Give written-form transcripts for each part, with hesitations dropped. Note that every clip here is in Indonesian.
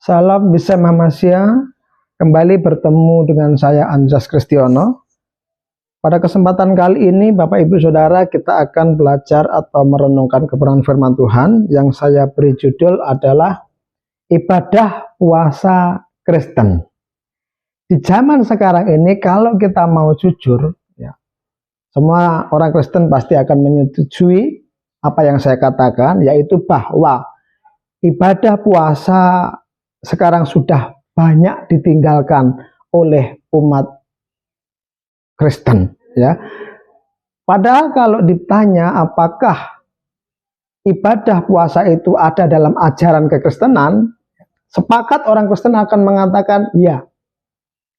Salam Bisa Mamasya, kembali bertemu dengan saya Anjas Kristiono. Pada kesempatan kali ini Bapak Ibu Saudara, kita akan belajar atau merenungkan kebenaran firman Tuhan yang saya beri judul adalah ibadah puasa Kristen. Di zaman sekarang ini kalau kita mau jujur, ya, semua orang Kristen pasti akan menyetujui apa yang saya katakan, yaitu bahwa ibadah puasa sekarang sudah banyak ditinggalkan oleh umat Kristen, ya. Padahal kalau ditanya apakah ibadah puasa itu ada dalam ajaran kekristenan, sepakat orang Kristen akan mengatakan ya,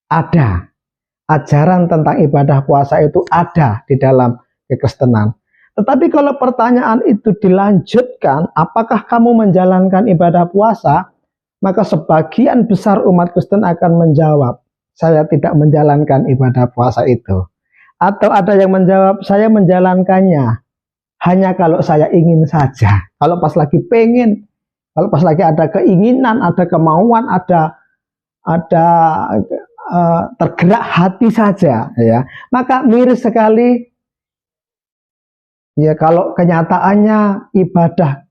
ada. Ajaran tentang ibadah puasa itu ada di dalam kekristenan. Tetapi kalau pertanyaan itu dilanjutkan, apakah kamu menjalankan ibadah puasa? Maka sebagian besar umat Kristen akan menjawab, saya tidak menjalankan ibadah puasa itu. Atau ada yang menjawab, saya menjalankannya hanya kalau saya ingin saja. Kalau pas lagi pengen, kalau pas lagi ada keinginan, ada kemauan, ada tergerak hati saja, ya. Maka miris sekali, ya, kalau kenyataannya ibadah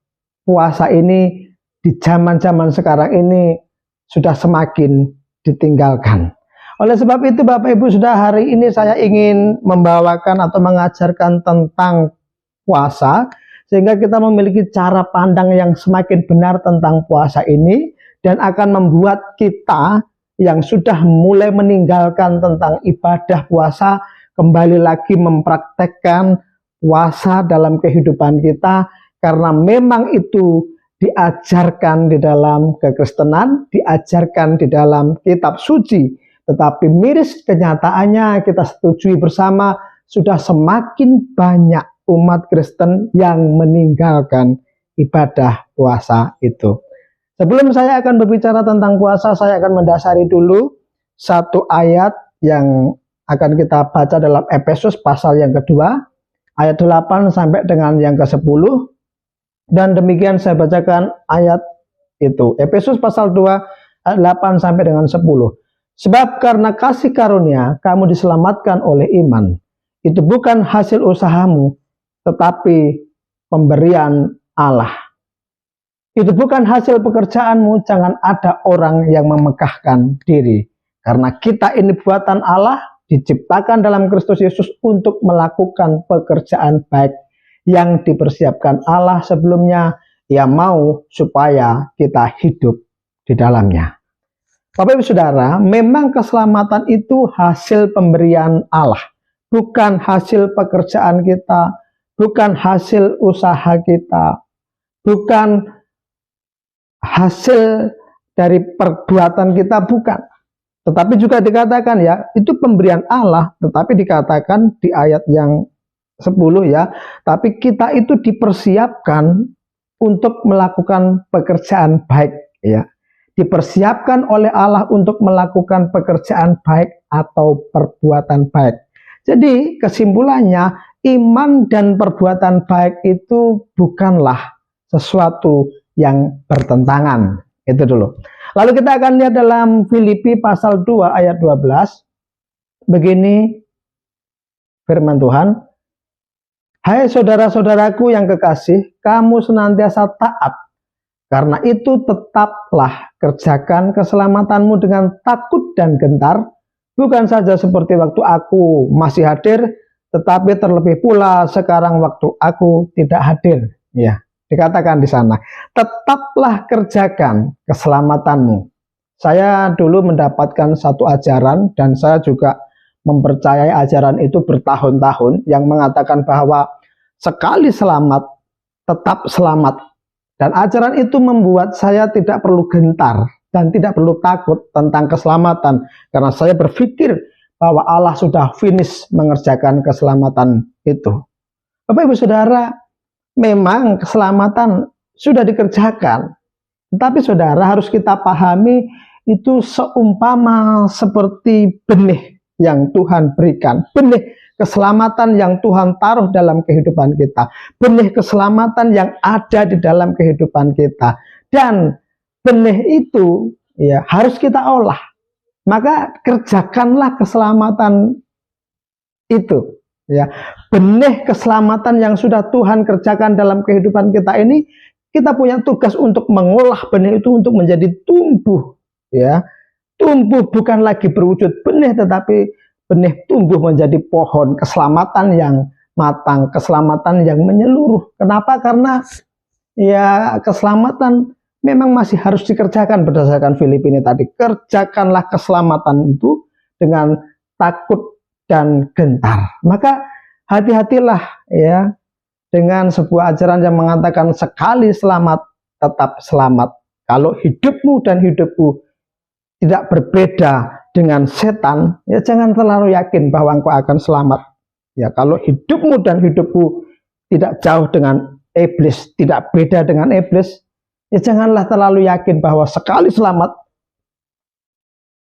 puasa ini di zaman-zaman sekarang ini sudah semakin ditinggalkan. Oleh sebab itu Bapak Ibu sudah, hari ini saya ingin membawakan atau mengajarkan tentang puasa, sehingga kita memiliki cara pandang yang semakin benar tentang puasa ini, dan akan membuat kita yang sudah mulai meninggalkan tentang ibadah puasa kembali lagi mempraktekkan puasa dalam kehidupan kita, karena memang itu diajarkan di dalam kekristenan, diajarkan di dalam kitab suci. Tetapi miris kenyataannya, kita setujui bersama, sudah semakin banyak umat Kristen yang meninggalkan ibadah puasa itu. Sebelum saya akan berbicara tentang puasa, saya akan mendasari dulu satu ayat yang akan kita baca dalam Efesus pasal yang kedua, ayat 8 sampai dengan yang ke-10. Dan demikian saya bacakan ayat itu. Efesus pasal 2 ayat 8 sampai dengan 10. Sebab karena kasih karunia kamu diselamatkan oleh iman. Itu bukan hasil usahamu, tetapi pemberian Allah. Itu bukan hasil pekerjaanmu, jangan ada orang yang memegahkan diri. Karena kita ini buatan Allah, diciptakan dalam Kristus Yesus untuk melakukan pekerjaan baik yang dipersiapkan Allah sebelumnya. Ia mau supaya kita hidup di dalamnya. Bapak Ibu Saudara, memang keselamatan itu hasil pemberian Allah, bukan hasil pekerjaan kita, bukan hasil usaha kita, bukan hasil dari perbuatan kita, bukan. Tetapi juga dikatakan, ya, itu pemberian Allah, tetapi dikatakan di ayat yang 10, ya, tapi kita itu dipersiapkan untuk melakukan pekerjaan baik, ya. Dipersiapkan oleh Allah untuk melakukan pekerjaan baik atau perbuatan baik. Jadi kesimpulannya, iman dan perbuatan baik itu bukanlah sesuatu yang bertentangan. Itu dulu. Lalu kita akan lihat dalam Filipi pasal 2 ayat 12. Begini firman Tuhan. Hai saudara-saudaraku yang kekasih, kamu senantiasa taat. Karena itu tetaplah kerjakan keselamatanmu dengan takut dan gentar, bukan saja seperti waktu aku masih hadir, tetapi terlebih pula sekarang waktu aku tidak hadir. Ya, dikatakan di sana, tetaplah kerjakan keselamatanmu. Saya dulu mendapatkan satu ajaran, dan saya juga mempercayai ajaran itu bertahun-tahun, yang mengatakan bahwa sekali selamat, tetap selamat. Dan ajaran itu membuat saya tidak perlu gentar dan tidak perlu takut tentang keselamatan, karena saya berpikir bahwa Allah sudah finish mengerjakan keselamatan itu. Bapak Ibu Saudara, memang keselamatan sudah dikerjakan, tetapi saudara harus kita pahami, itu seumpama seperti benih yang Tuhan berikan, benih keselamatan yang Tuhan taruh dalam kehidupan kita, benih keselamatan yang ada di dalam kehidupan kita. Dan benih itu ya harus kita olah. Maka kerjakanlah keselamatan itu, ya. Benih keselamatan yang sudah Tuhan kerjakan dalam kehidupan kita ini, kita punya tugas untuk mengolah benih itu untuk menjadi tumbuh, ya. Tumbuh bukan lagi berwujud benih, tetapi benih tumbuh menjadi pohon keselamatan yang matang, keselamatan yang menyeluruh. Kenapa? Karena ya keselamatan memang masih harus dikerjakan berdasarkan Filipi ini tadi. Kerjakanlah keselamatan itu dengan takut dan gentar. Maka hati-hatilah ya dengan sebuah ajaran yang mengatakan sekali selamat tetap selamat. Kalau hidupmu dan hidupku tidak berbeda dengan setan, ya jangan terlalu yakin bahwa engkau akan selamat. Ya kalau hidupmu dan hidupku tidak jauh dengan iblis, tidak beda dengan iblis, ya janganlah terlalu yakin bahwa sekali selamat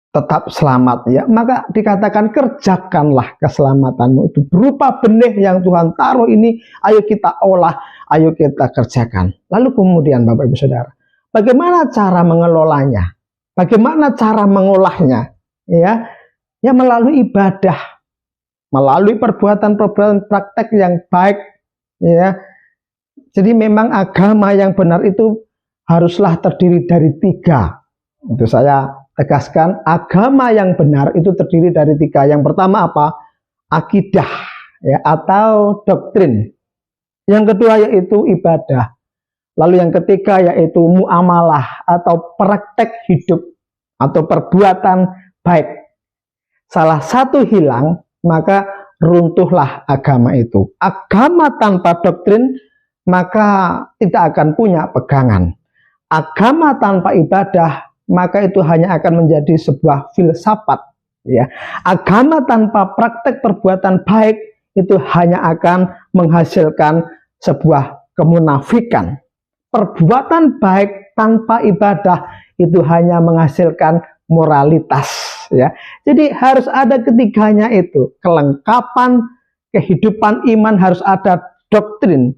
tetap selamat, ya. Maka dikatakan kerjakanlah keselamatanmu itu berupa benih yang Tuhan taruh ini, ayo kita olah, ayo kita kerjakan. Lalu kemudian Bapak Ibu Saudara, bagaimana cara mengelolanya? Bagaimana cara mengolahnya? Ya melalui ibadah, melalui perbuatan-perbuatan praktek yang baik, ya. Jadi memang agama yang benar itu haruslah terdiri dari 3. Itu saya tegaskan, agama yang benar itu terdiri dari 3. Yang pertama apa? Akidah, ya, atau doktrin. Yang kedua yaitu ibadah. Lalu yang ketiga yaitu muamalah atau praktek hidup atau perbuatan baik. Salah satu hilang, maka runtuhlah agama itu. Agama tanpa doktrin maka tidak akan punya pegangan. Agama tanpa ibadah maka itu hanya akan menjadi sebuah filsafat, ya. Agama tanpa praktek perbuatan baik itu hanya akan menghasilkan sebuah kemunafikan. Perbuatan baik tanpa ibadah itu hanya menghasilkan moralitas, ya. Jadi harus ada ketiganya itu, kelengkapan kehidupan iman, harus ada doktrin,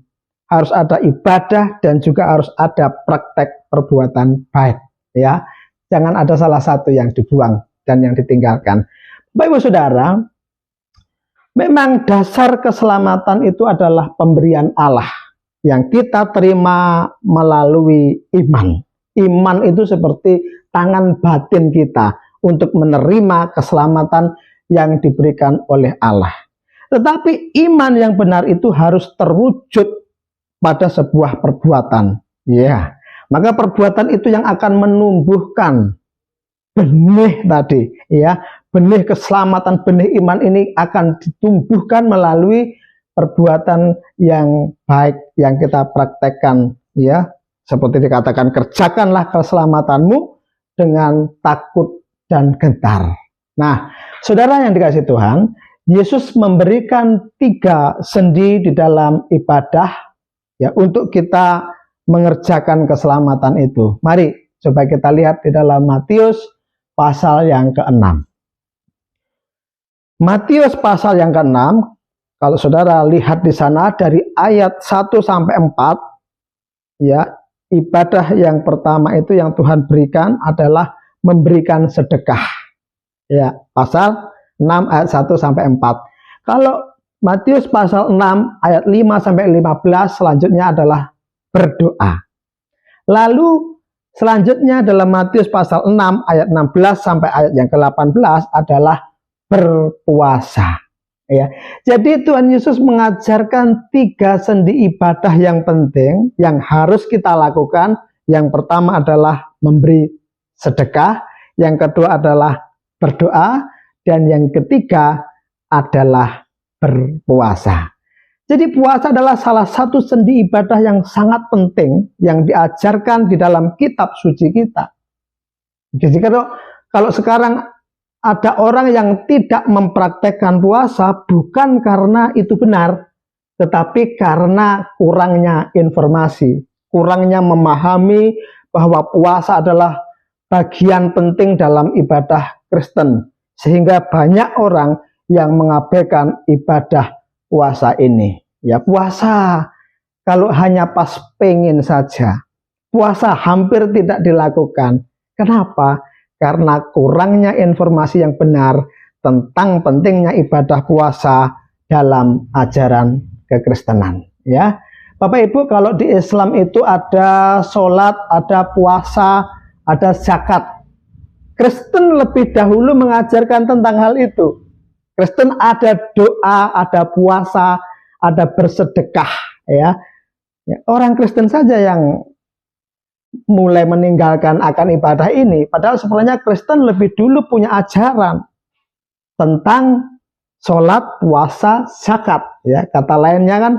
harus ada ibadah, dan juga harus ada praktek perbuatan baik, ya. Jangan ada salah satu yang dibuang dan yang ditinggalkan. Bapak Ibu Saudara, memang dasar keselamatan itu adalah pemberian Allah yang kita terima melalui iman. Iman itu seperti tangan batin kita untuk menerima keselamatan yang diberikan oleh Allah. Tetapi iman yang benar itu harus terwujud pada sebuah perbuatan, ya. Maka perbuatan itu yang akan menumbuhkan benih tadi, ya. Benih keselamatan, benih iman ini akan ditumbuhkan melalui perbuatan yang baik yang kita praktekkan, ya. Seperti dikatakan, kerjakanlah keselamatanmu dengan takut dan gentar. Nah, saudara yang dikasihi Tuhan, Yesus memberikan 3 sendi di dalam ibadah, ya, untuk kita mengerjakan keselamatan itu. Mari coba kita lihat di dalam Matius pasal yang ke-6. Matius pasal yang ke-6, kalau saudara lihat di sana dari ayat 1 sampai 4, ya, ibadah yang pertama itu yang Tuhan berikan adalah memberikan sedekah. Ya, pasal 6 ayat 1 sampai 4. Kalau Matius pasal 6 ayat 5 sampai 15 selanjutnya adalah berdoa. Lalu selanjutnya dalam Matius pasal 6 ayat 16 sampai ayat yang ke-18 adalah berpuasa, ya. Jadi Tuhan Yesus mengajarkan 3 sendi ibadah yang penting yang harus kita lakukan. Yang pertama adalah memberi sedekah, yang kedua adalah berdoa, dan yang ketiga adalah berpuasa. Jadi puasa adalah salah satu sendi ibadah yang sangat penting yang diajarkan di dalam kitab suci kita. Jadi kalau sekarang ada orang yang tidak mempraktekkan puasa bukan karena itu benar, tetapi karena kurangnya informasi, kurangnya memahami bahwa puasa adalah bagian penting dalam ibadah Kristen, sehingga banyak orang yang mengabaikan ibadah puasa ini. Ya, puasa kalau hanya pas pengen saja, puasa hampir tidak dilakukan. Kenapa? Karena kurangnya informasi yang benar tentang pentingnya ibadah puasa dalam ajaran kekristenan. Ya, Bapak Ibu, kalau di Islam itu ada sholat, ada puasa, ada zakat. Kristen lebih dahulu mengajarkan tentang hal itu. Kristen ada doa, ada puasa, ada bersedekah. Ya, orang Kristen saja yang mulai meninggalkan akan ibadah ini. Padahal sebenarnya Kristen lebih dulu punya ajaran tentang sholat, puasa, zakat. Ya, kata lainnya kan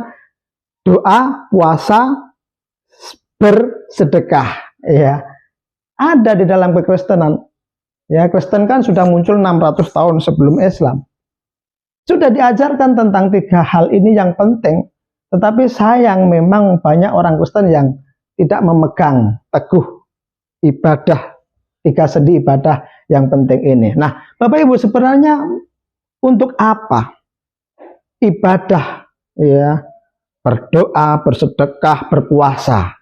doa, puasa, bersedekah. Ya, ada di dalam kekristenan. Ya, Kristen kan sudah muncul 600 tahun sebelum Islam. Sudah diajarkan tentang 3 hal ini yang penting. Tetapi sayang memang banyak orang Kristen yang tidak memegang teguh ibadah, 3 sendi ibadah yang penting ini. Nah, Bapak Ibu, sebenarnya untuk apa ibadah? Ya, berdoa, bersedekah, berpuasa.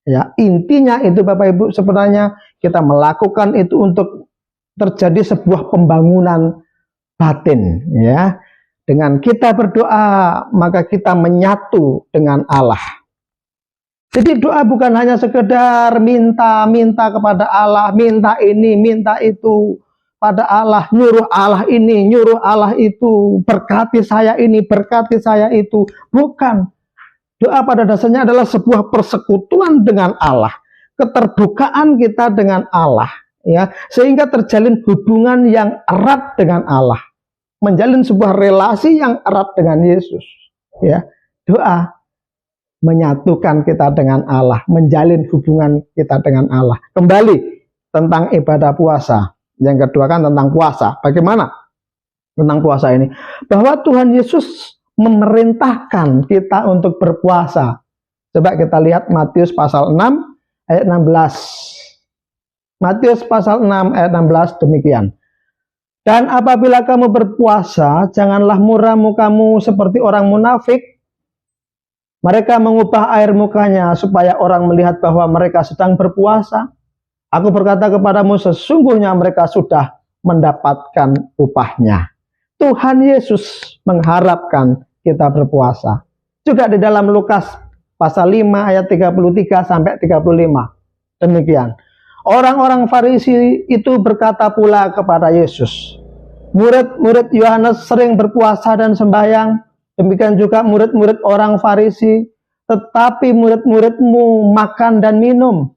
Ya, intinya itu Bapak Ibu, sebenarnya kita melakukan itu untuk terjadi sebuah pembangunan batin. Ya, dengan kita berdoa maka kita menyatu dengan Allah. Jadi doa bukan hanya sekedar minta kepada Allah, minta ini, minta itu pada Allah, nyuruh Allah ini, nyuruh Allah itu, berkati saya ini, berkati saya itu. Bukan. Doa pada dasarnya adalah sebuah persekutuan dengan Allah, keterbukaan kita dengan Allah, ya, sehingga terjalin hubungan yang erat dengan Allah, menjalin sebuah relasi yang erat dengan Yesus. Ya, doa menyatukan kita dengan Allah, menjalin hubungan kita dengan Allah. Kembali tentang ibadah puasa. Yang kedua kan tentang puasa. Bagaimana tentang puasa ini? Bahwa Tuhan Yesus memerintahkan kita untuk berpuasa. Coba kita lihat Matius pasal 6 ayat 16. Matius pasal 6 ayat 16 demikian. Dan apabila kamu berpuasa, janganlah muram mukamu seperti orang munafik. Mereka mengubah air mukanya supaya orang melihat bahwa mereka sedang berpuasa. Aku berkata kepadamu, sesungguhnya mereka sudah mendapatkan upahnya. Tuhan Yesus mengharapkan kita berpuasa. Juga di dalam Lukas pasal 5 ayat 33 sampai 35. Demikian. Orang-orang Farisi itu berkata pula kepada Yesus, murid-murid Yohanes sering berpuasa dan sembahyang, demikian juga murid-murid orang Farisi, tetapi murid-muridmu makan dan minum.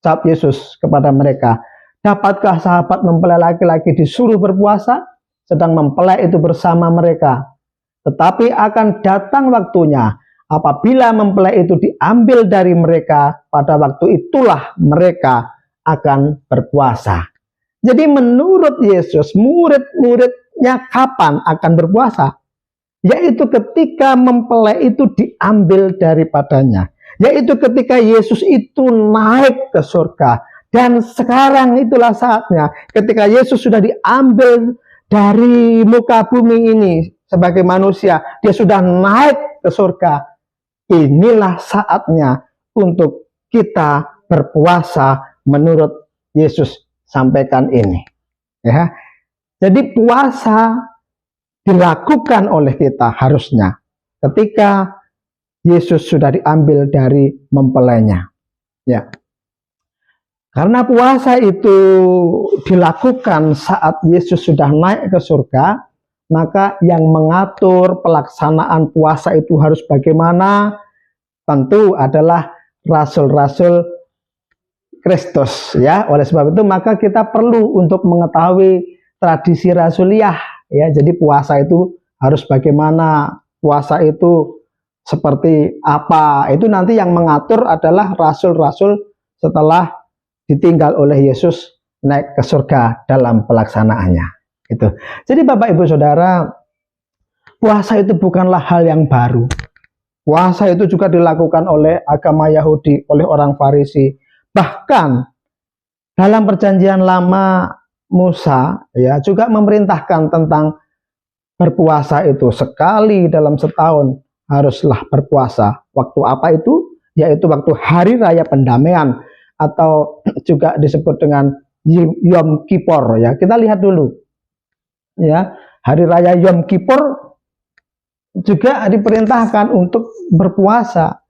Jawab Yesus kepada mereka, dapatkah sahabat mempelai laki-laki disuruh berpuasa, sedang mempelai itu bersama mereka? Tetapi akan datang waktunya, apabila mempelai itu diambil dari mereka, pada waktu itulah mereka akan berpuasa. Jadi menurut Yesus, murid-muridnya kapan akan berpuasa? Yaitu ketika mempelai itu diambil daripadanya. Yaitu ketika Yesus itu naik ke surga. Dan sekarang itulah saatnya ketika Yesus sudah diambil dari muka bumi ini sebagai manusia, dia sudah naik ke surga. Inilah saatnya untuk kita berpuasa menurut Yesus sampaikan ini. Ya. Jadi puasa dilakukan oleh kita harusnya ketika Yesus sudah diambil dari mempelainya. Ya. Karena puasa itu dilakukan saat Yesus sudah naik ke surga, maka yang mengatur pelaksanaan puasa itu harus bagaimana? Tentu adalah rasul-rasul Kristus, ya. Oleh sebab itu maka kita perlu untuk mengetahui tradisi rasuliah, ya. Jadi puasa itu harus bagaimana, puasa itu seperti apa, itu nanti yang mengatur adalah rasul-rasul setelah ditinggal oleh Yesus naik ke surga dalam pelaksanaannya. Itu. Jadi Bapak Ibu Saudara, puasa itu bukanlah hal yang baru. Puasa itu juga dilakukan oleh agama Yahudi, oleh orang Farisi. Bahkan dalam perjanjian lama Musa ya juga memerintahkan tentang berpuasa itu sekali dalam setahun haruslah berpuasa. Waktu apa itu? Yaitu waktu hari raya pendamaian atau juga disebut dengan Yom Kippur ya. Kita lihat dulu ya, hari raya Yom Kippur juga diperintahkan untuk berpuasa.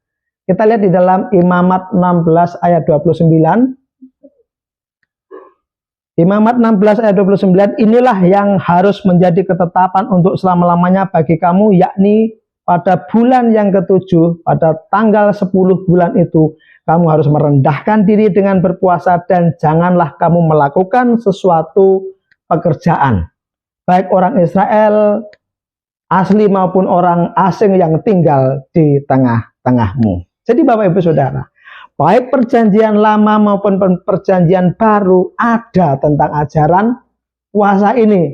Kita lihat di dalam Imamat 16 ayat 29. Imamat 16 ayat 29, inilah yang harus menjadi ketetapan untuk selama-lamanya bagi kamu, yakni pada bulan yang ketujuh, pada tanggal 10 bulan itu, kamu harus merendahkan diri dengan berpuasa dan janganlah kamu melakukan sesuatu pekerjaan. Baik orang Israel asli maupun orang asing yang tinggal di tengah-tengahmu. Jadi Bapak Ibu Saudara, baik perjanjian lama maupun perjanjian baru ada tentang ajaran puasa ini.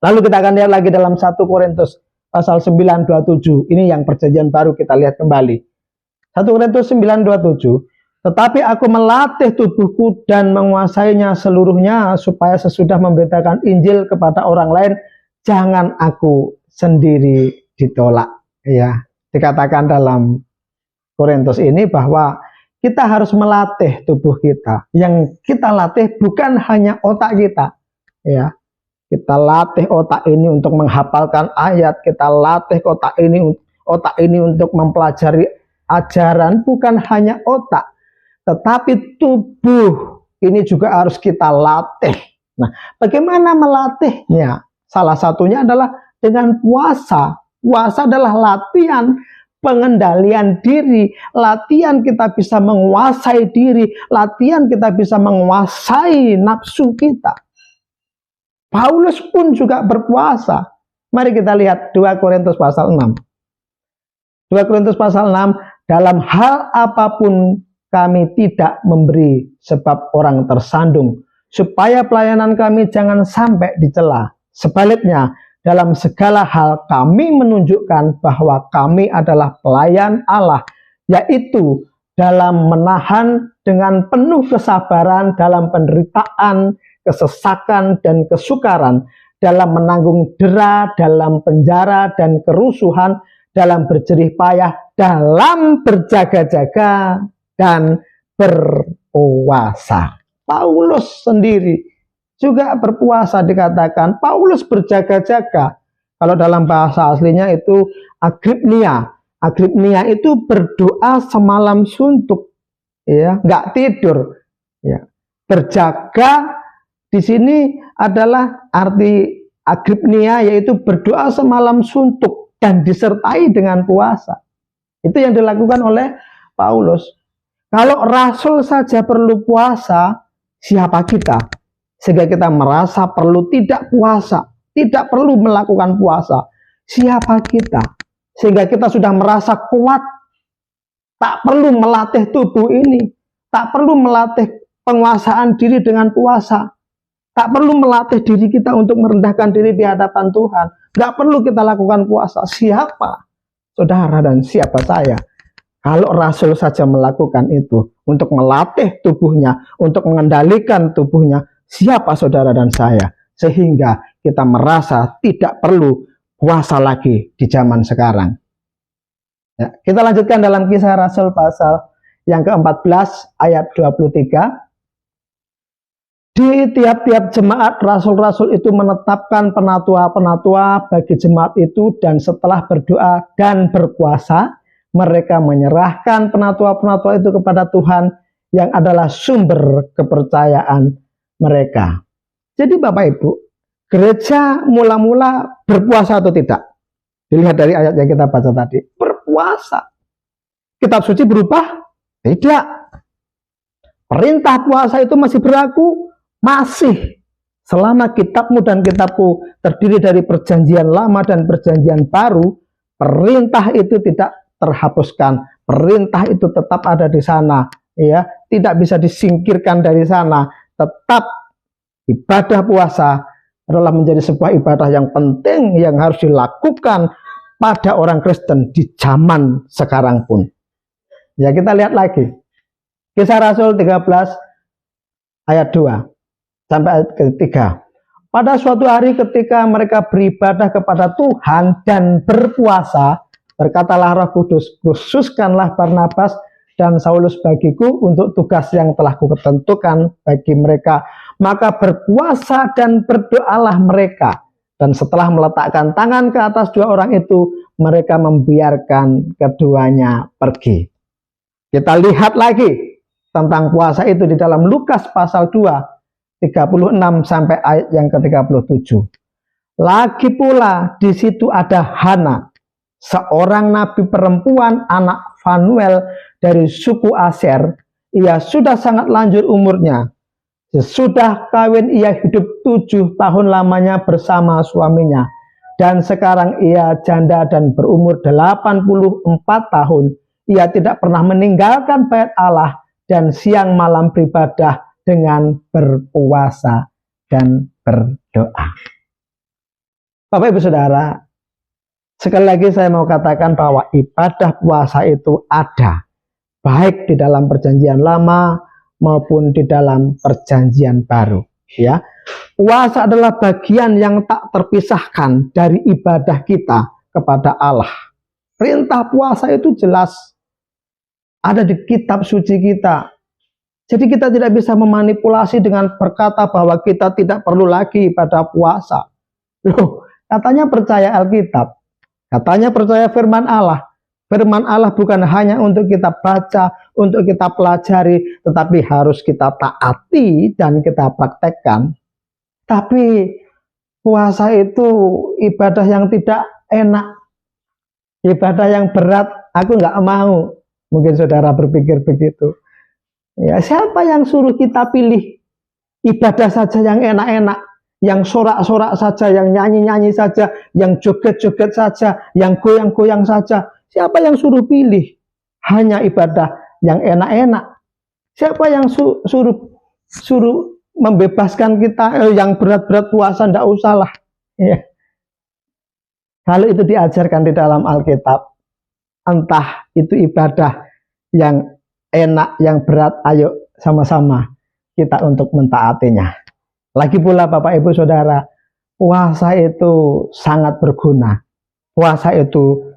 Lalu kita akan lihat lagi dalam 1 Korintus pasal 9:27. Ini yang perjanjian baru, kita lihat kembali. 1 Korintus 9:27. Tetapi aku melatih tubuhku dan menguasainya seluruhnya, supaya sesudah memberitakan Injil kepada orang lain, jangan aku sendiri ditolak. Ya, dikatakan dalam Korintus ini bahwa kita harus melatih tubuh kita. Yang kita latih bukan hanya otak kita, ya. Kita latih otak ini untuk menghafalkan ayat, kita latih otak ini untuk mempelajari ajaran, bukan hanya otak, tetapi tubuh ini juga harus kita latih. Nah, bagaimana melatihnya? Salah satunya adalah dengan puasa. Puasa adalah latihan pengendalian diri, latihan kita bisa menguasai diri, latihan kita bisa menguasai nafsu kita. Paulus pun juga berpuasa. Mari kita lihat 2 Korintus pasal 6. 2 Korintus pasal 6, dalam hal apapun kami tidak memberi sebab orang tersandung, supaya pelayanan kami jangan sampai dicela. Sebaliknya, dalam segala hal kami menunjukkan bahwa kami adalah pelayan Allah, yaitu dalam menahan dengan penuh kesabaran dalam penderitaan, kesesakan, dan kesukaran, dalam menanggung dera, dalam penjara dan kerusuhan, dalam berjerih payah, dalam berjaga-jaga dan berpuasa. Paulus sendiri juga berpuasa, dikatakan Paulus berjaga-jaga. Kalau dalam bahasa aslinya itu agripnia. Agripnia itu berdoa semalam suntuk, ya, nggak tidur. Ya. Berjaga di sini adalah arti agripnia, yaitu berdoa semalam suntuk dan disertai dengan puasa. Itu yang dilakukan oleh Paulus. Kalau rasul saja perlu puasa, siapa kita? Sehingga kita merasa perlu tidak puasa, tidak perlu melakukan puasa. Siapa kita? Sehingga kita sudah merasa kuat, tak perlu melatih tubuh ini, tak perlu melatih penguasaan diri dengan puasa, tak perlu melatih diri kita untuk merendahkan diri di hadapan Tuhan. Gak perlu kita lakukan puasa. Siapa saudara dan siapa saya? Kalau rasul saja melakukan itu, untuk melatih tubuhnya, untuk mengendalikan tubuhnya, siapa saudara dan saya? Sehingga kita merasa tidak perlu puasa lagi di zaman sekarang. Ya, kita lanjutkan dalam Kisah Rasul pasal yang ke-14 ayat 23. Di tiap-tiap jemaat rasul-rasul itu menetapkan penatua-penatua bagi jemaat itu, dan setelah berdoa dan berpuasa, mereka menyerahkan penatua-penatua itu kepada Tuhan yang adalah sumber kepercayaan mereka. Jadi Bapak Ibu, gereja mula-mula berpuasa atau tidak? Dilihat dari ayat yang kita baca tadi, berpuasa. Kitab suci berubah? Tidak. Perintah puasa itu masih berlaku? Masih. Selama kitabmu dan kitabku terdiri dari perjanjian lama dan perjanjian baru, perintah itu tidak terhapuskan. Perintah itu tetap ada di sana, ya, tidak bisa disingkirkan dari sana. Tetap ibadah puasa adalah menjadi sebuah ibadah yang penting yang harus dilakukan pada orang Kristen di zaman sekarang pun. Ya, kita lihat lagi. Kisah Rasul 13 ayat 2 sampai ayat ketiga. Pada suatu hari ketika mereka beribadah kepada Tuhan dan berpuasa, berkatalah Roh Kudus, khususkanlah Barnabas dan Saulus bagiku untuk tugas yang telah kuketentukan bagi mereka maka berpuasa dan berdoalah mereka. Dan setelah meletakkan tangan ke atas dua orang itu, mereka membiarkan keduanya pergi. Kita lihat lagi tentang puasa itu di dalam Lukas pasal 2, 36 sampai ayat yang ke-37. Lagi pula di situ ada Hana, seorang nabi perempuan anak Fanuel dari suku Aser. Ia sudah sangat lanjut umurnya. Sesudah kawin ia hidup 7 tahun lamanya bersama suaminya. Dan sekarang ia janda dan berumur 84 tahun. Ia tidak pernah meninggalkan bait Allah dan siang malam beribadah dengan berpuasa dan berdoa. Bapak Ibu Saudara, sekali lagi saya mau katakan bahwa ibadah puasa itu ada, baik di dalam perjanjian lama maupun di dalam perjanjian baru. Ya, puasa adalah bagian yang tak terpisahkan dari ibadah kita kepada Allah. Perintah puasa itu jelas ada di kitab suci kita. Jadi kita tidak bisa memanipulasi dengan berkata bahwa kita tidak perlu lagi ibadah puasa. Loh, katanya percaya Alkitab, katanya percaya firman Allah. Firman Allah bukan hanya untuk kita baca, untuk kita pelajari, tetapi harus kita taati dan kita praktekkan. Tapi puasa itu ibadah yang tidak enak, ibadah yang berat, aku nggak mau. Mungkin saudara berpikir begitu. Ya, siapa yang suruh kita pilih ibadah saja yang enak-enak, yang sorak-sorak saja, yang nyanyi-nyanyi saja, yang joget-joget saja, yang goyang-goyang saja? Siapa yang suruh pilih hanya ibadah yang enak-enak? Siapa yang suruh membebaskan kita yang berat-berat puasa, ndak usah lah. Ya. Kalau itu diajarkan di dalam Alkitab, entah itu ibadah yang enak, yang berat, ayo sama-sama kita untuk mentaatinya. Lagi pula Bapak Ibu Saudara, puasa itu sangat berguna. Puasa itu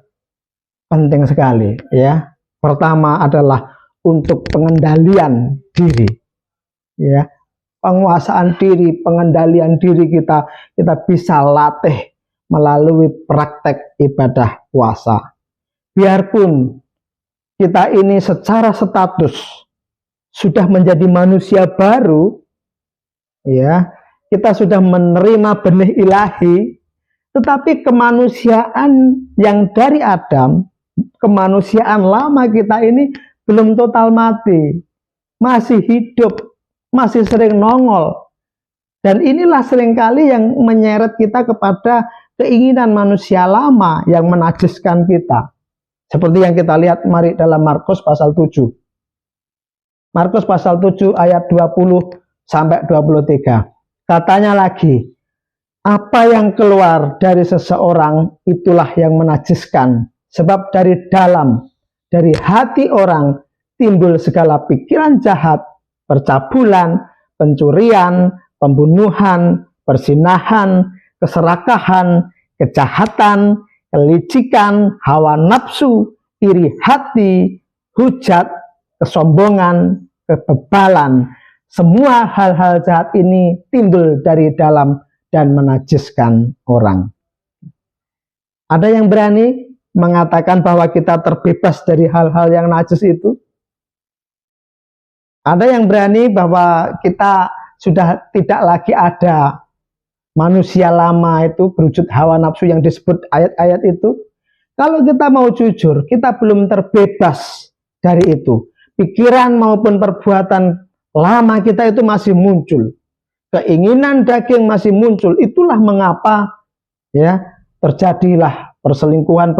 penting sekali, ya. Pertama adalah untuk pengendalian diri, ya. Penguasaan diri, pengendalian diri kita bisa latih melalui praktek ibadah puasa. Biarpun kita ini secara status sudah menjadi manusia baru, ya, kita sudah menerima benih ilahi, tetapi kemanusiaan yang dari Adam, kemanusiaan lama kita ini belum total mati, masih hidup, masih sering nongol. Dan inilah seringkali yang menyeret kita kepada keinginan manusia lama yang menajiskan kita. Seperti yang kita lihat mari dalam Markus pasal 7. Markus pasal 7 ayat 20 sampai 23. Katanya lagi, apa yang keluar dari seseorang itulah yang menajiskan. Sebab dari dalam, dari hati orang timbul segala pikiran jahat, percabulan, pencurian, pembunuhan, perzinahan, keserakahan, kejahatan, kelicikan, hawa nafsu, iri hati, hujat, kesombongan, kebebalan. Semua hal-hal jahat ini timbul dari dalam dan menajiskan orang. Ada yang berani mengatakan bahwa kita terbebas dari hal-hal yang najis itu? Ada yang berani bahwa kita sudah tidak lagi ada manusia lama itu berwujud hawa nafsu yang disebut ayat-ayat itu? Kalau kita mau jujur, kita belum terbebas dari itu. Pikiran maupun perbuatan lama kita itu masih muncul. Keinginan daging masih muncul. Itulah mengapa ya terjadilah perselingkuhan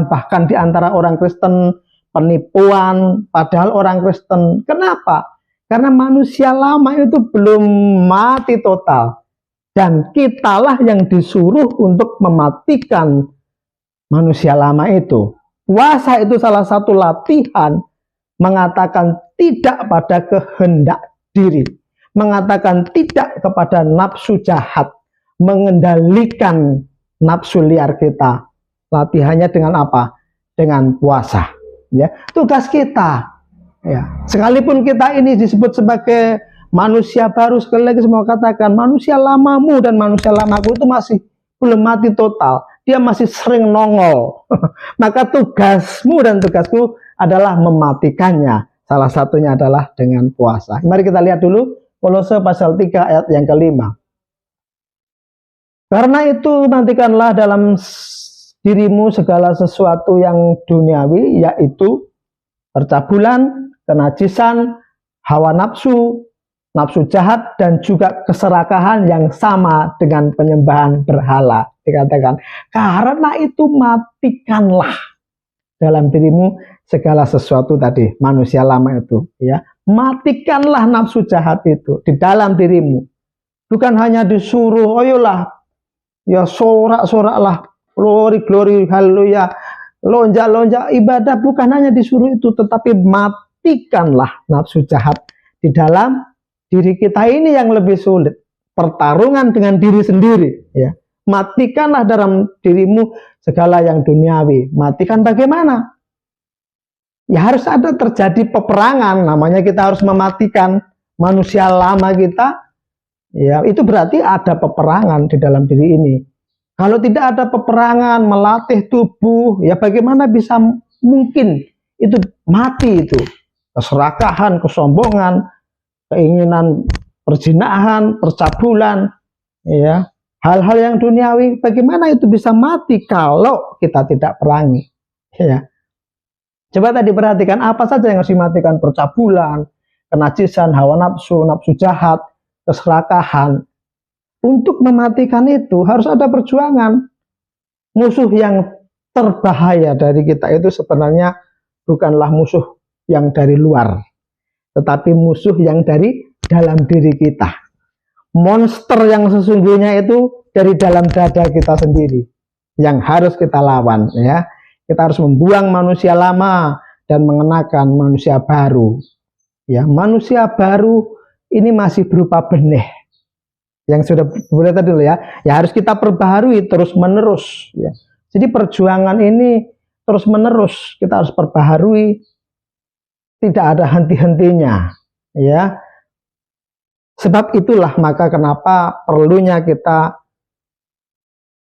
bahkan di antara orang Kristen, penipuan padahal orang Kristen. Kenapa? Karena manusia lama itu belum mati total. Dan kitalah yang disuruh untuk mematikan manusia lama itu. Puasa itu salah satu latihan mengatakan tidak pada kehendak diri, mengatakan tidak kepada nafsu jahat, mengendalikan nafsu liar kita. Latihannya dengan apa? Dengan puasa. Ya, tugas kita. Ya, sekalipun kita ini disebut sebagai Manusia baru, sekali lagi semua katakan, manusia lamamu dan manusia lamaku itu masih belum mati total, dia masih sering nongol. Maka tugasmu dan tugasku adalah mematikannya. Salah satunya adalah dengan puasa. Mari kita lihat dulu Kolose pasal 3 ayat yang kelima. Karena itu matikanlah dalam dirimu segala sesuatu yang duniawi, yaitu percabulan, kenajisan, hawa nafsu, nafsu jahat, dan juga keserakahan yang sama dengan penyembahan berhala. Dikatakan, karena itu matikanlah dalam dirimu segala sesuatu tadi, manusia lama itu, ya. Matikanlah nafsu jahat itu di dalam dirimu. Bukan hanya disuruh, ayolah, ya sorak-soraklah, glory, haleluya, lonjak-lonjak ibadah, bukan hanya disuruh itu, tetapi matikanlah nafsu jahat di dalam diri kita ini yang lebih sulit. Pertarungan dengan diri sendiri, ya. Matikanlah dalam dirimu segala yang duniawi. Matikan bagaimana? Ya harus ada terjadi peperangan, namanya kita harus mematikan manusia lama kita. Ya, itu berarti ada peperangan di dalam diri ini. Kalau tidak ada peperangan, melatih tubuh, ya bagaimana bisa mungkin itu mati itu? Keserakahan, kesombongan, keinginan perzinahan, percabulan, ya, hal-hal yang duniawi, bagaimana itu bisa mati kalau kita tidak perangi? Ya. Coba tadi perhatikan apa saja yang harus dimatikan: percabulan, kenajisan, hawa nafsu, nafsu jahat, keserakahan. Untuk mematikan itu harus ada perjuangan. Musuh yang terbahaya dari kita itu sebenarnya bukanlah musuh yang dari luar, tetapi musuh yang dari dalam diri kita. Monster yang sesungguhnya itu dari dalam dada kita sendiri, yang harus kita lawan, ya. Kita harus membuang manusia lama dan mengenakan manusia baru. Ya, manusia baru ini masih berupa benih yang sudah boleh tadi dulu, ya. Ya harus kita perbaharui terus menerus, ya. Jadi perjuangan ini terus menerus kita harus perbaharui, tidak ada henti-hentinya, ya. Sebab itulah maka kenapa perlunya kita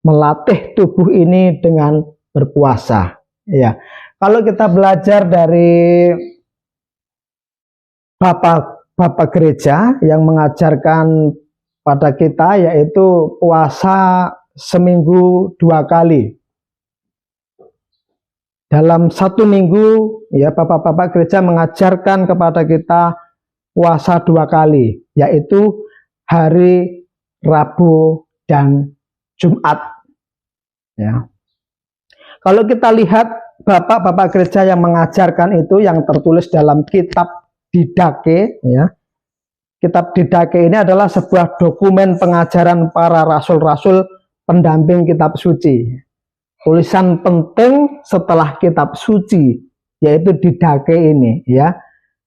melatih tubuh ini dengan berpuasa, ya. Kalau kita belajar dari Bapak gereja yang mengajarkan pada kita, yaitu puasa seminggu 2 kali. Dalam 1 minggu, ya, Bapak gereja mengajarkan kepada kita puasa 2 kali, yaitu hari Rabu dan Jumat, ya. Kalau kita lihat Bapak gereja yang mengajarkan itu yang tertulis dalam kitab Didache, ya. Kitab Didache ini adalah sebuah dokumen pengajaran para rasul-rasul pendamping kitab suci. Tulisan penting setelah kitab suci, yaitu Didache ini, ya.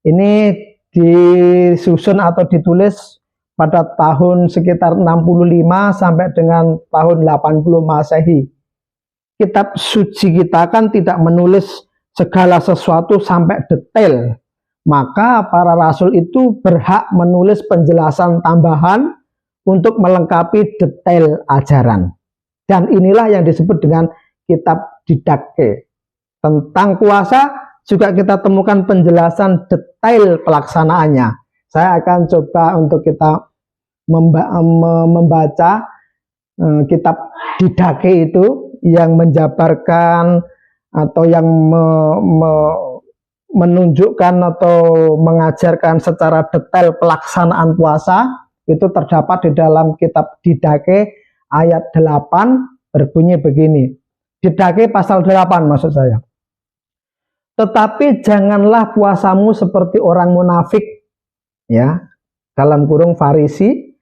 Ini disusun atau ditulis pada tahun sekitar 65 sampai dengan tahun 80 Masehi. Kitab suci kita kan tidak menulis segala sesuatu sampai detail. Maka para rasul itu berhak menulis penjelasan tambahan untuk melengkapi detail ajaran. Dan inilah yang disebut dengan kitab Didache. Tentang puasa juga kita temukan penjelasan detail pelaksanaannya. Saya akan coba untuk kita membaca kitab Didache itu yang menjabarkan atau yang menunjukkan atau mengajarkan secara detail pelaksanaan puasa. Itu terdapat di dalam kitab Didache ayat 8, berbunyi begini. Didache pasal 8 maksud saya. Tetapi janganlah puasamu seperti orang munafik, ya, dalam kurung Farisi,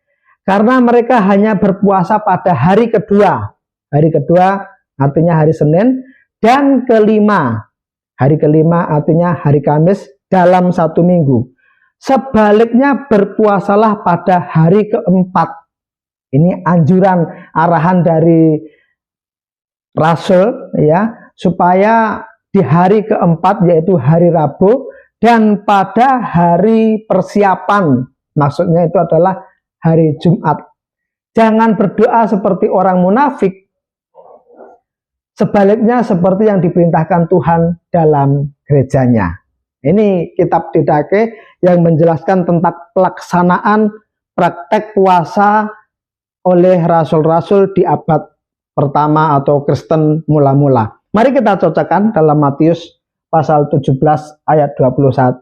karena mereka hanya berpuasa pada hari kedua. Hari kedua artinya hari Senin, dan kelima, hari kelima artinya hari Kamis dalam 1 minggu. Sebaliknya berpuasalah pada hari keempat. Ini anjuran, arahan dari Rasul, ya, supaya di hari keempat, yaitu hari Rabu, dan pada hari persiapan Maksudnya itu adalah hari Jumat. Jangan berdoa seperti orang munafik. Sebaliknya seperti yang diperintahkan Tuhan dalam gerejanya. Ini kitab Didache yang menjelaskan tentang pelaksanaan praktek puasa oleh rasul-rasul di abad pertama atau Kristen mula-mula. Mari kita cocokkan dalam Matius pasal 17 ayat 21.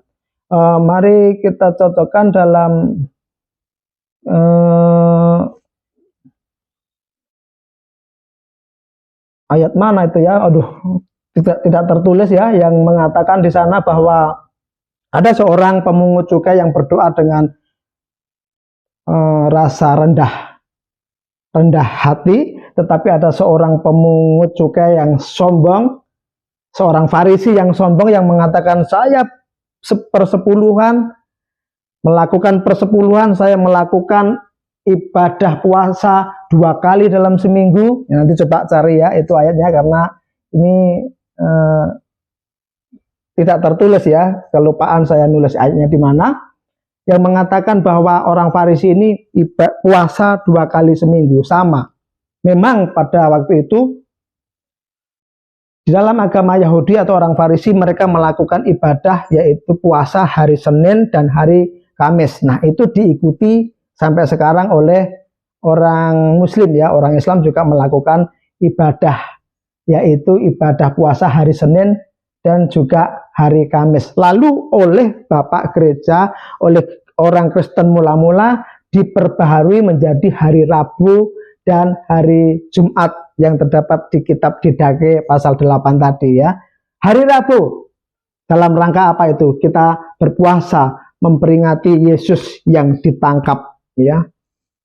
Mari kita cocokkan dalam ayat mana itu ya? Aduh, tidak tertulis ya, yang mengatakan di sana bahwa ada seorang pemungut cukai yang berdoa dengan rasa rendah hati, tetapi ada seorang pemungut cukai yang sombong, seorang Farisi yang sombong yang mengatakan, saya melakukan persepuluhan, saya melakukan ibadah puasa 2 kali dalam seminggu. Ya, nanti coba cari ya itu ayatnya, karena ini tidak tertulis ya, kelupaan saya nulis ayatnya di mana, yang mengatakan bahwa orang Farisi ini puasa 2 kali seminggu. Sama, memang pada waktu itu di dalam agama Yahudi atau orang Farisi, mereka melakukan ibadah yaitu puasa hari Senin dan hari Kamis. Nah, itu diikuti sampai sekarang oleh orang Muslim ya, orang Islam juga melakukan ibadah, yaitu ibadah puasa hari Senin dan juga hari Kamis. Lalu oleh Bapak Gereja, oleh orang Kristen mula-mula diperbaharui menjadi hari Rabu dan hari Jumat yang terdapat di kitab Didache pasal 8 tadi ya. Hari Rabu dalam rangka apa itu? Kita berpuasa memperingati Yesus yang ditangkap ya.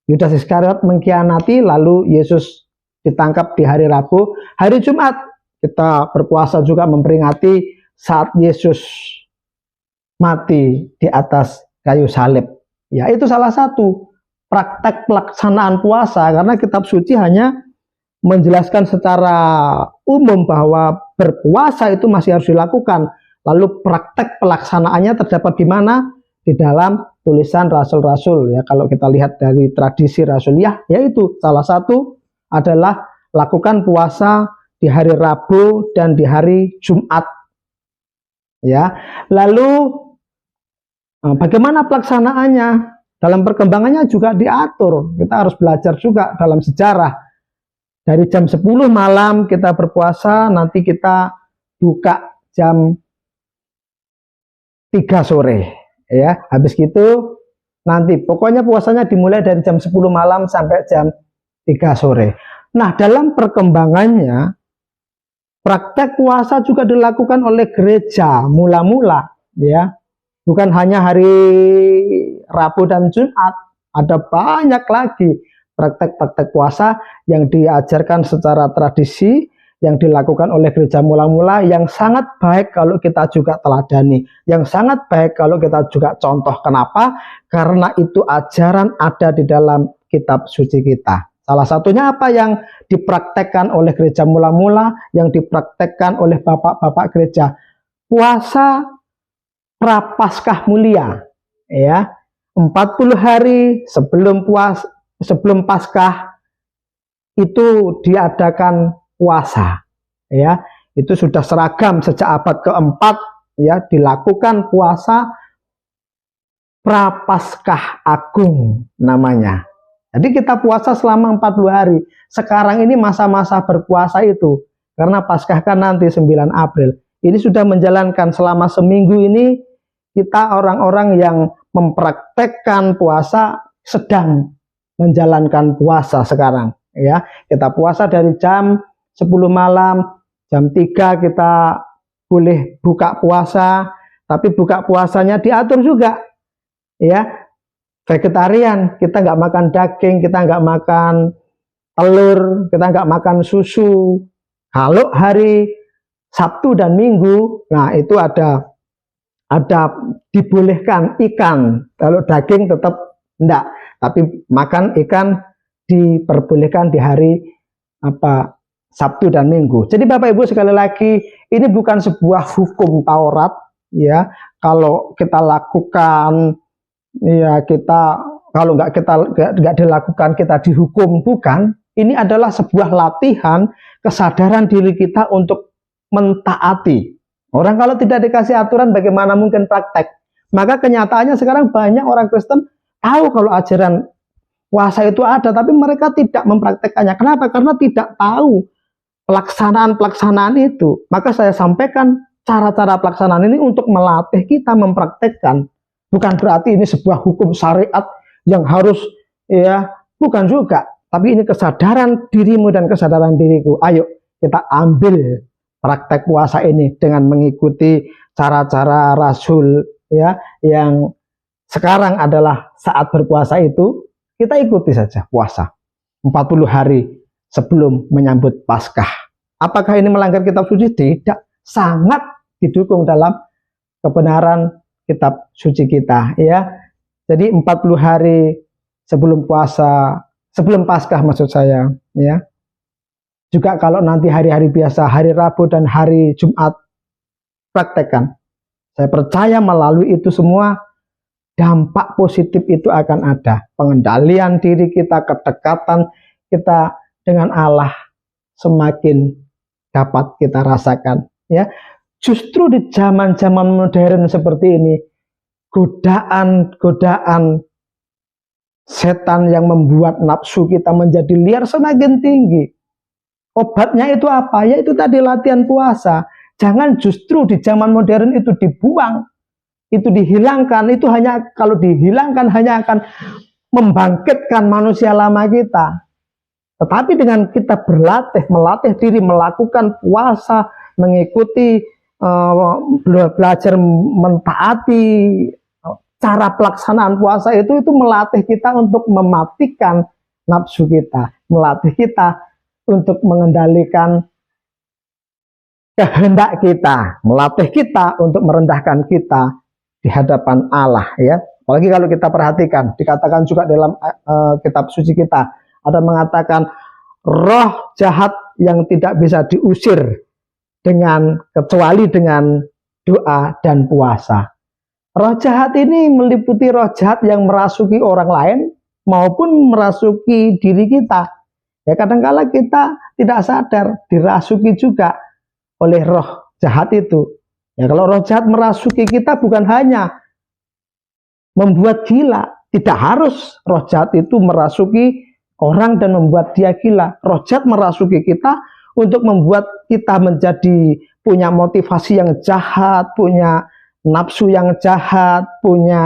Yudas Iskariot mengkhianati, lalu Yesus ditangkap di hari Rabu. Hari Jumat kita berpuasa juga memperingati saat Yesus mati di atas kayu salib. Ya, itu salah satu praktek pelaksanaan puasa, karena kitab suci hanya menjelaskan secara umum bahwa berpuasa itu masih harus dilakukan. Lalu praktek pelaksanaannya terdapat di mana? Di dalam tulisan rasul-rasul ya. Kalau kita lihat dari tradisi rasuliah, yaitu salah satu adalah lakukan puasa di hari Rabu dan di hari Jumat ya. Lalu bagaimana pelaksanaannya? Dalam perkembangannya juga diatur. Kita harus belajar juga dalam sejarah. Dari jam 10 malam kita berpuasa, nanti kita buka jam 3 sore ya. Habis gitu nanti pokoknya puasanya dimulai dari jam 10 malam sampai jam 3 sore. Nah, dalam perkembangannya praktek puasa juga dilakukan oleh gereja mula-mula ya. Bukan hanya hari Rabu dan Jumat, ada banyak lagi praktek-praktek puasa yang diajarkan secara tradisi, yang dilakukan oleh gereja mula-mula, yang sangat baik kalau kita juga teladani, yang sangat baik kalau kita juga contoh. Kenapa? Karena itu ajaran ada di dalam kitab suci kita. Salah satunya apa yang dipraktekkan oleh gereja mula-mula, yang dipraktekkan oleh bapak-bapak gereja? Puasa Prapaskah mulia ya, 40 hari sebelum Paskah itu diadakan puasa ya. Itu sudah seragam sejak abad keempat ya, dilakukan puasa Prapaskah Agung namanya. Jadi kita puasa selama 40 hari. Sekarang ini masa-masa berpuasa itu, karena Paskah kan nanti 9 April. Ini sudah menjalankan selama seminggu ini. Kita orang-orang yang mempraktekkan puasa sedang menjalankan puasa sekarang ya. Kita puasa dari jam 10 malam, jam 3 kita boleh buka puasa, tapi buka puasanya diatur juga ya. Vegetarian, kita nggak makan daging, kita nggak makan telur, kita nggak makan susu. Kalau hari Sabtu dan Minggu, nah itu ada dibolehkan ikan. Kalau daging tetap enggak, tapi makan ikan diperbolehkan di hari Sabtu dan Minggu. Jadi Bapak Ibu sekali lagi, ini bukan sebuah hukum Taurat ya. Kalau kita lakukan ya kita kalau nggak dilakukan kita dihukum, bukan. Ini adalah sebuah latihan kesadaran diri kita untuk mentaati. Orang kalau tidak dikasih aturan bagaimana mungkin praktek? Maka kenyataannya sekarang banyak orang Kristen tahu kalau ajaran puasa itu ada, tapi mereka tidak mempraktekannya. Kenapa? Karena tidak tahu pelaksanaan itu. Maka saya sampaikan cara-cara pelaksanaan ini untuk melatih kita mempraktekkan. Bukan berarti ini sebuah hukum syariat yang harus, ya, bukan juga. Tapi ini kesadaran dirimu dan kesadaran diriku. Ayo kita ambil praktek puasa ini dengan mengikuti cara-cara Rasul, ya, yang sekarang adalah saat berpuasa itu. Kita ikuti saja puasa 40 hari sebelum menyambut Paskah. Apakah ini melanggar kitab suci? Tidak. Sangat didukung dalam kebenaran kitab suci kita, ya. Jadi 40 hari sebelum puasa, sebelum Paskah maksud saya, ya. Juga kalau nanti hari-hari biasa, hari Rabu dan hari Jumat, praktekkan. Saya percaya melalui itu semua dampak positif itu akan ada. Pengendalian diri kita, kedekatan kita dengan Allah semakin dapat kita rasakan, ya. Justru di zaman-zaman modern seperti ini, godaan setan yang membuat nafsu kita menjadi liar semakin tinggi. Obatnya itu apa? Ya itu tadi, latihan puasa. Jangan justru di zaman modern itu dibuang, itu dihilangkan. Itu hanya, kalau dihilangkan hanya akan membangkitkan manusia lama kita. Tetapi dengan kita melatih diri melakukan puasa, mengikuti, belajar mentaati cara pelaksanaan puasa itu melatih kita untuk mematikan nafsu kita, melatih kita untuk mengendalikan kehendak kita, melatih kita untuk merendahkan kita di hadapan Allah, ya. Apalagi kalau kita perhatikan, dikatakan juga dalam kitab suci kita, ada mengatakan roh jahat yang tidak bisa diusir kecuali dengan doa dan puasa. Roh jahat ini meliputi roh jahat yang merasuki orang lain maupun merasuki diri kita. Ya, kadang-kala kita tidak sadar dirasuki juga oleh roh jahat itu. Ya, kalau roh jahat merasuki kita bukan hanya membuat gila, tidak harus roh jahat itu merasuki orang dan membuat dia gila. Roh jahat merasuki kita untuk membuat kita menjadi punya motivasi yang jahat, punya nafsu yang jahat, punya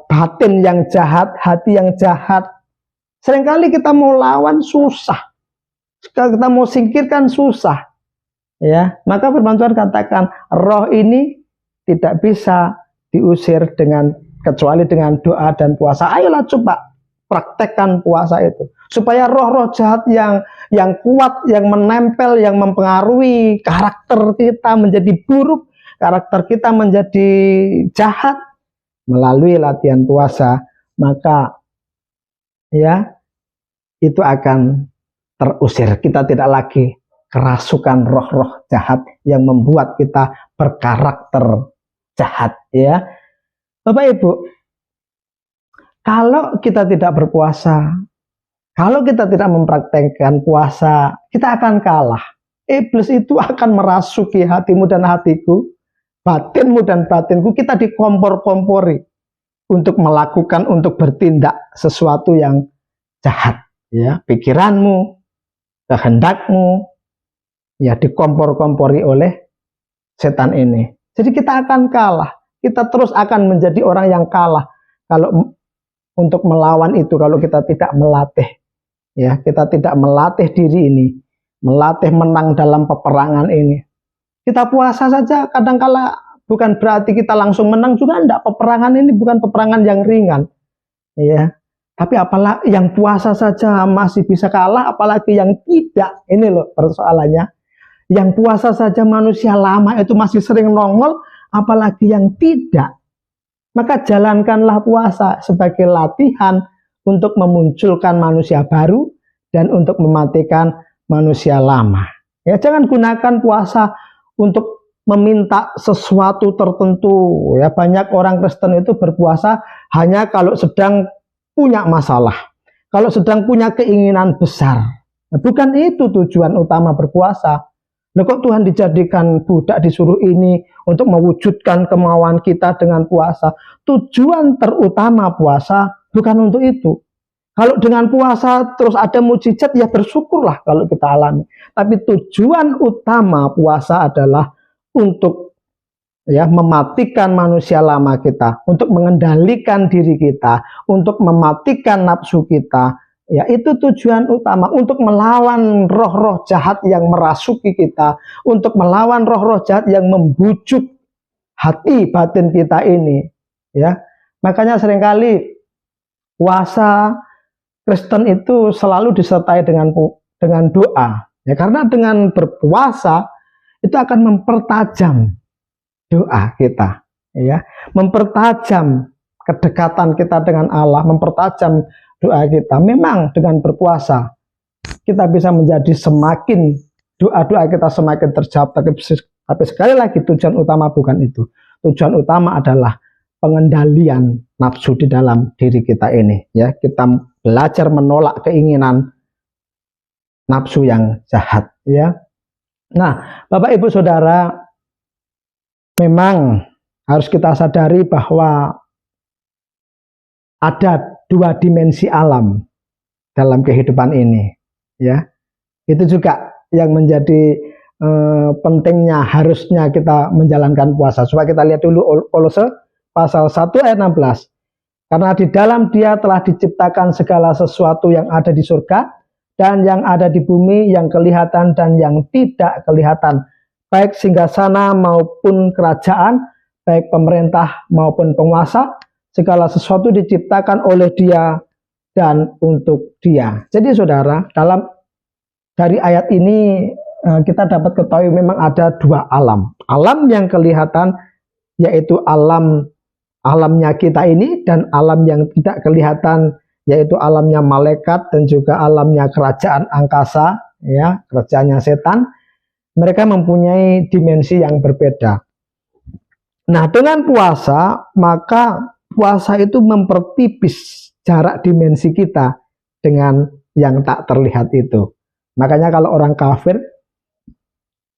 batin yang jahat, hati yang jahat. Seringkali kita mau lawan susah, kita mau singkirkan susah, ya. Maka firman Tuhan katakan roh ini tidak bisa diusir kecuali dengan doa dan puasa. Ayolah coba praktekkan puasa itu supaya roh-roh jahat yang kuat, yang menempel, yang mempengaruhi karakter kita menjadi buruk, karakter kita menjadi jahat melalui latihan puasa, maka ya itu akan terusir. Kita tidak lagi kerasukan roh-roh jahat yang membuat kita berkarakter jahat, ya. Bapak Ibu, kalau kita tidak berpuasa, kalau kita tidak mempraktekkan puasa, kita akan kalah. Iblis itu akan merasuki hatimu dan hatiku, batinmu dan batinku. Kita dikompor-kompori untuk melakukan, untuk bertindak sesuatu yang jahat, ya. Pikiranmu, kehendakmu, ya, dikompor-kompori oleh setan ini. Jadi kita akan kalah. Kita terus akan menjadi orang yang kalah kalau untuk melawan itu, kalau kita tidak melatih, ya, kita tidak melatih diri ini, melatih menang dalam peperangan ini. Kita puasa saja kadang-kala bukan berarti kita langsung menang juga, enggak. Peperangan ini bukan peperangan yang ringan, ya. Tapi apalagi yang puasa saja masih bisa kalah, apalagi yang tidak. Ini loh persoalannya. Yang puasa saja manusia lama itu masih sering nongol, apalagi yang tidak. Maka jalankanlah puasa sebagai latihan untuk memunculkan manusia baru dan untuk mematikan manusia lama. Ya, jangan gunakan puasa untuk meminta sesuatu tertentu. Ya, banyak orang Kristen itu berpuasa hanya kalau sedang punya masalah, kalau sedang punya keinginan besar. Nah, bukan itu tujuan utama berpuasa. Loh, kok Tuhan dijadikan budak disuruh ini untuk mewujudkan kemauan kita dengan puasa? Tujuan terutama puasa bukan untuk itu. Kalau dengan puasa terus ada mujizat, ya bersyukurlah kalau kita alami. Tapi tujuan utama puasa adalah untuk mematikan manusia lama kita, untuk mengendalikan diri kita, untuk mematikan nafsu kita. Ya, itu tujuan utama, untuk melawan roh-roh jahat yang merasuki kita, untuk melawan roh-roh jahat yang membujuk hati batin kita ini. Ya, makanya seringkali puasa Kristen itu selalu disertai dengan doa. Ya, karena dengan berpuasa itu akan mempertajam doa kita, ya, mempertajam kedekatan kita dengan Allah, mempertajam doa kita. Memang dengan berpuasa kita bisa menjadi semakin, doa-doa kita semakin terjawab. Tapi sekali lagi tujuan utama bukan itu. Tujuan utama adalah pengendalian nafsu di dalam diri kita ini. Ya, kita belajar menolak keinginan nafsu yang jahat. Ya. Nah, Bapak Ibu Saudara, memang harus kita sadari bahwa ada dua dimensi alam dalam kehidupan ini, ya. Itu juga yang menjadi pentingnya, harusnya kita menjalankan puasa. Coba kita lihat dulu Kolose pasal 1 ayat 16. Karena di dalam Dia telah diciptakan segala sesuatu yang ada di surga dan yang ada di bumi, yang kelihatan dan yang tidak kelihatan, baik singgasana maupun kerajaan, baik pemerintah maupun penguasa. Segala sesuatu diciptakan oleh Dia dan untuk Dia. Jadi saudara, dari ayat ini kita dapat ketahui memang ada dua alam. Alam yang kelihatan, yaitu alamnya kita ini, dan alam yang tidak kelihatan, yaitu alamnya malaikat dan juga alamnya kerajaan angkasa, ya, kerajaannya setan. Mereka mempunyai dimensi yang berbeda. Nah, dengan puasa, maka puasa itu mempertipis jarak dimensi kita dengan yang tak terlihat itu. Makanya kalau orang kafir,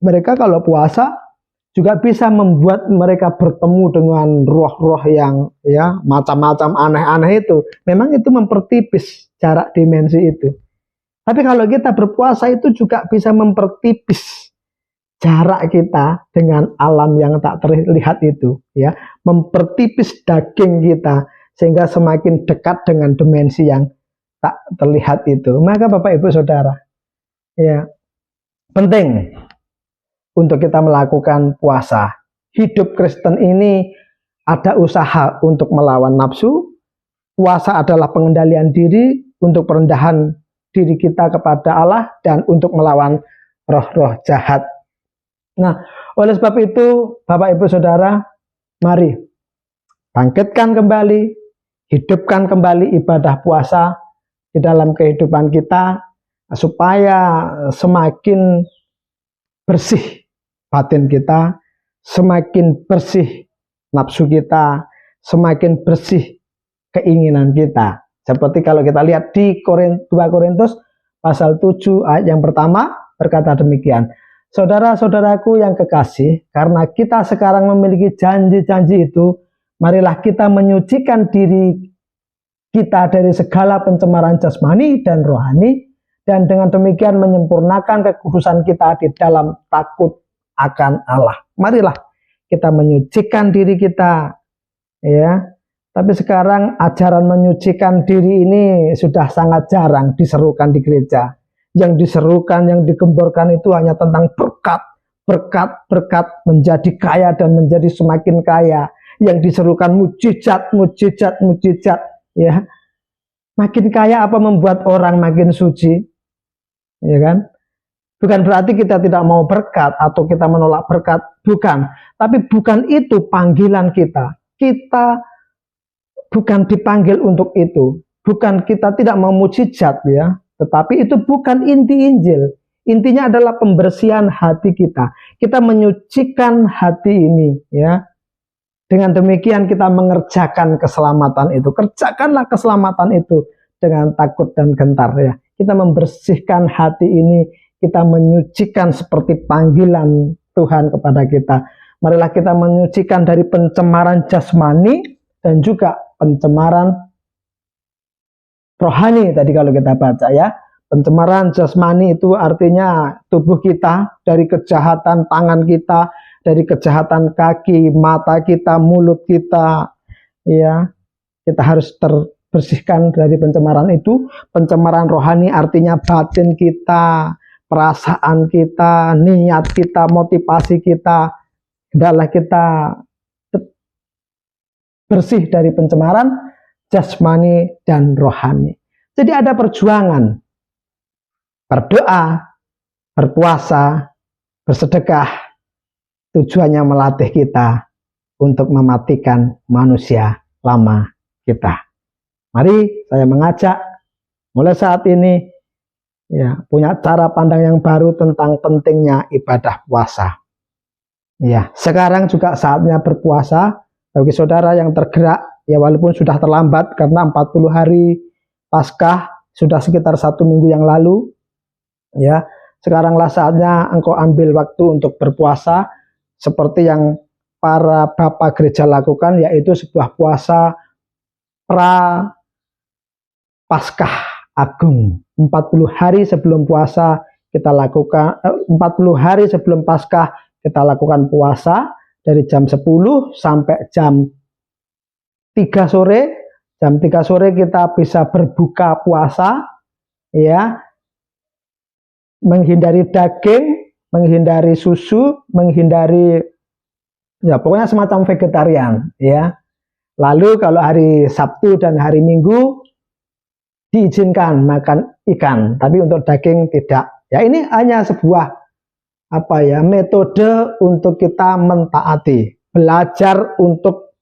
mereka kalau puasa juga bisa membuat mereka bertemu dengan roh-roh yang macam-macam aneh-aneh itu. Memang itu mempertipis jarak dimensi itu. Tapi kalau kita berpuasa itu juga bisa mempertipis jarak kita dengan alam yang tak terlihat itu, ya, mempertipis daging kita sehingga semakin dekat dengan dimensi yang tak terlihat itu. Maka Bapak Ibu Saudara, ya, penting untuk kita melakukan puasa. Hidup Kristen ini ada usaha untuk melawan nafsu. Puasa adalah pengendalian diri untuk perendahan diri kita kepada Allah dan untuk melawan roh-roh jahat. Nah, oleh sebab itu, Bapak Ibu Saudara, mari bangkitkan kembali, hidupkan kembali ibadah puasa di dalam kehidupan kita, supaya semakin bersih batin kita, semakin bersih nafsu kita, semakin bersih keinginan kita. Seperti kalau kita lihat di 2 Korintus pasal 7 ayat yang pertama berkata demikian. Saudara-saudaraku yang kekasih, karena kita sekarang memiliki janji-janji itu, marilah kita menyucikan diri kita dari segala pencemaran jasmani dan rohani, dan dengan demikian menyempurnakan kekudusan kita di dalam takut akan Allah. Marilah kita menyucikan diri kita, ya. Tapi sekarang ajaran menyucikan diri ini sudah sangat jarang diserukan di gereja. Yang diserukan, yang digemborkan itu hanya tentang berkat menjadi kaya dan menjadi semakin kaya. Yang diserukan mujizat, ya. Makin kaya apa membuat orang makin suci, ya kan? Bukan berarti kita tidak mau berkat atau kita menolak berkat, bukan. Tapi bukan itu panggilan kita. Kita bukan dipanggil untuk itu. Bukan kita tidak mau mujizat, ya. Tetapi itu bukan inti Injil. Intinya adalah pembersihan hati kita. Kita menyucikan hati ini, ya. Dengan demikian kita mengerjakan keselamatan itu. Kerjakanlah keselamatan itu dengan takut dan gentar, ya. Kita membersihkan hati ini, kita menyucikan seperti panggilan Tuhan kepada kita. Marilah kita menyucikan dari pencemaran jasmani dan juga pencemaran rohani tadi kalau kita baca, ya. Pencemaran jasmani itu artinya tubuh kita dari kejahatan tangan kita, dari kejahatan kaki, mata kita, mulut kita, ya. Kita harus terbersihkan dari pencemaran itu. Pencemaran rohani artinya batin kita, perasaan kita, niat kita, motivasi kita. Hendaklah kita bersih dari pencemaran jasmani dan rohani. Jadi ada perjuangan. Berdoa, berpuasa, bersedekah, tujuannya melatih kita untuk mematikan manusia lama kita. Mari saya mengajak mulai saat ini, ya, punya cara pandang yang baru tentang pentingnya ibadah puasa. Ya, sekarang juga saatnya berpuasa bagi saudara yang tergerak, ya, walaupun sudah terlambat karena 40 hari Paskah sudah sekitar 1 minggu yang lalu. Ya, sekaranglah saatnya engkau ambil waktu untuk berpuasa seperti yang para bapak gereja lakukan, yaitu sebuah puasa pra Paskah Agung. 40 hari sebelum puasa kita lakukan, 40 hari sebelum Paskah kita lakukan puasa dari jam 10 sampai jam 3 sore. Jam 3 sore kita bisa berbuka puasa, ya. Menghindari daging, menghindari susu, menghindari, ya, pokoknya semacam vegetarian, ya. Lalu kalau hari Sabtu dan hari Minggu diizinkan makan ikan, tapi untuk daging tidak. Ya, ini hanya sebuah metode untuk kita mentaati, belajar untuk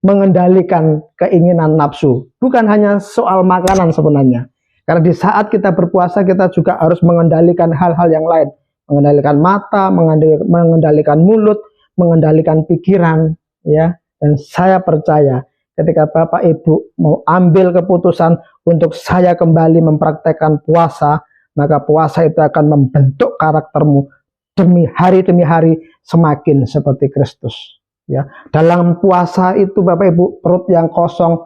mengendalikan keinginan nafsu. Bukan hanya soal makanan sebenarnya. Karena di saat kita berpuasa kita juga harus mengendalikan hal-hal yang lain. Mengendalikan mata, mengendalikan mulut, mengendalikan pikiran, ya. Dan saya percaya ketika Bapak Ibu mau ambil keputusan untuk saya kembali mempraktekkan puasa, maka puasa itu akan membentuk karaktermu demi hari semakin seperti Kristus, ya. Dalam puasa itu Bapak Ibu, perut yang kosong,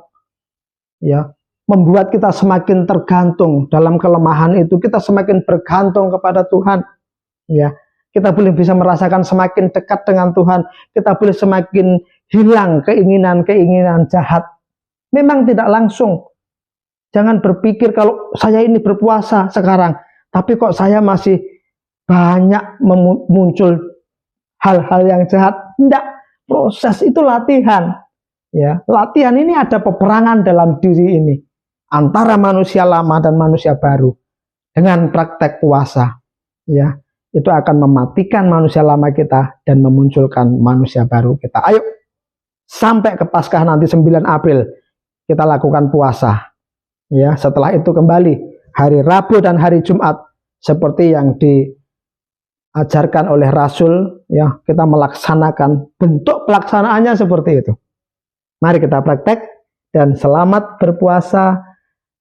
ya, membuat kita semakin tergantung. Dalam kelemahan itu kita semakin bergantung kepada Tuhan, ya. Kita boleh bisa merasakan semakin dekat dengan Tuhan. Kita boleh semakin hilang keinginan-keinginan jahat. Memang tidak langsung. Jangan berpikir kalau saya ini berpuasa sekarang, tapi kok saya masih banyak muncul hal-hal yang jahat. Tidak, proses itu latihan, ya. Latihan ini ada peperangan dalam diri ini antara manusia lama dan manusia baru. Dengan praktek puasa, ya, itu akan mematikan manusia lama kita dan memunculkan manusia baru kita. Ayo, sampai ke Paskah nanti 9 April kita lakukan puasa, ya. Setelah itu kembali hari Rabu dan hari Jumat seperti yang diajarkan oleh Rasul, ya, kita melaksanakan, bentuk pelaksanaannya seperti itu. Mari kita praktek dan selamat berpuasa.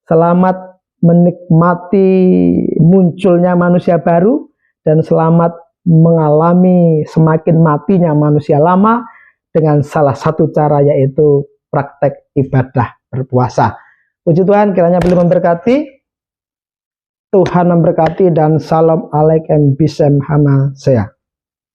Selamat menikmati munculnya manusia baru dan selamat mengalami semakin matinya manusia lama dengan salah satu cara, yaitu praktek ibadah berpuasa. Puji Tuhan, kiranya boleh memberkati. Tuhan memberkati dan salam alaikum bisem hama saya.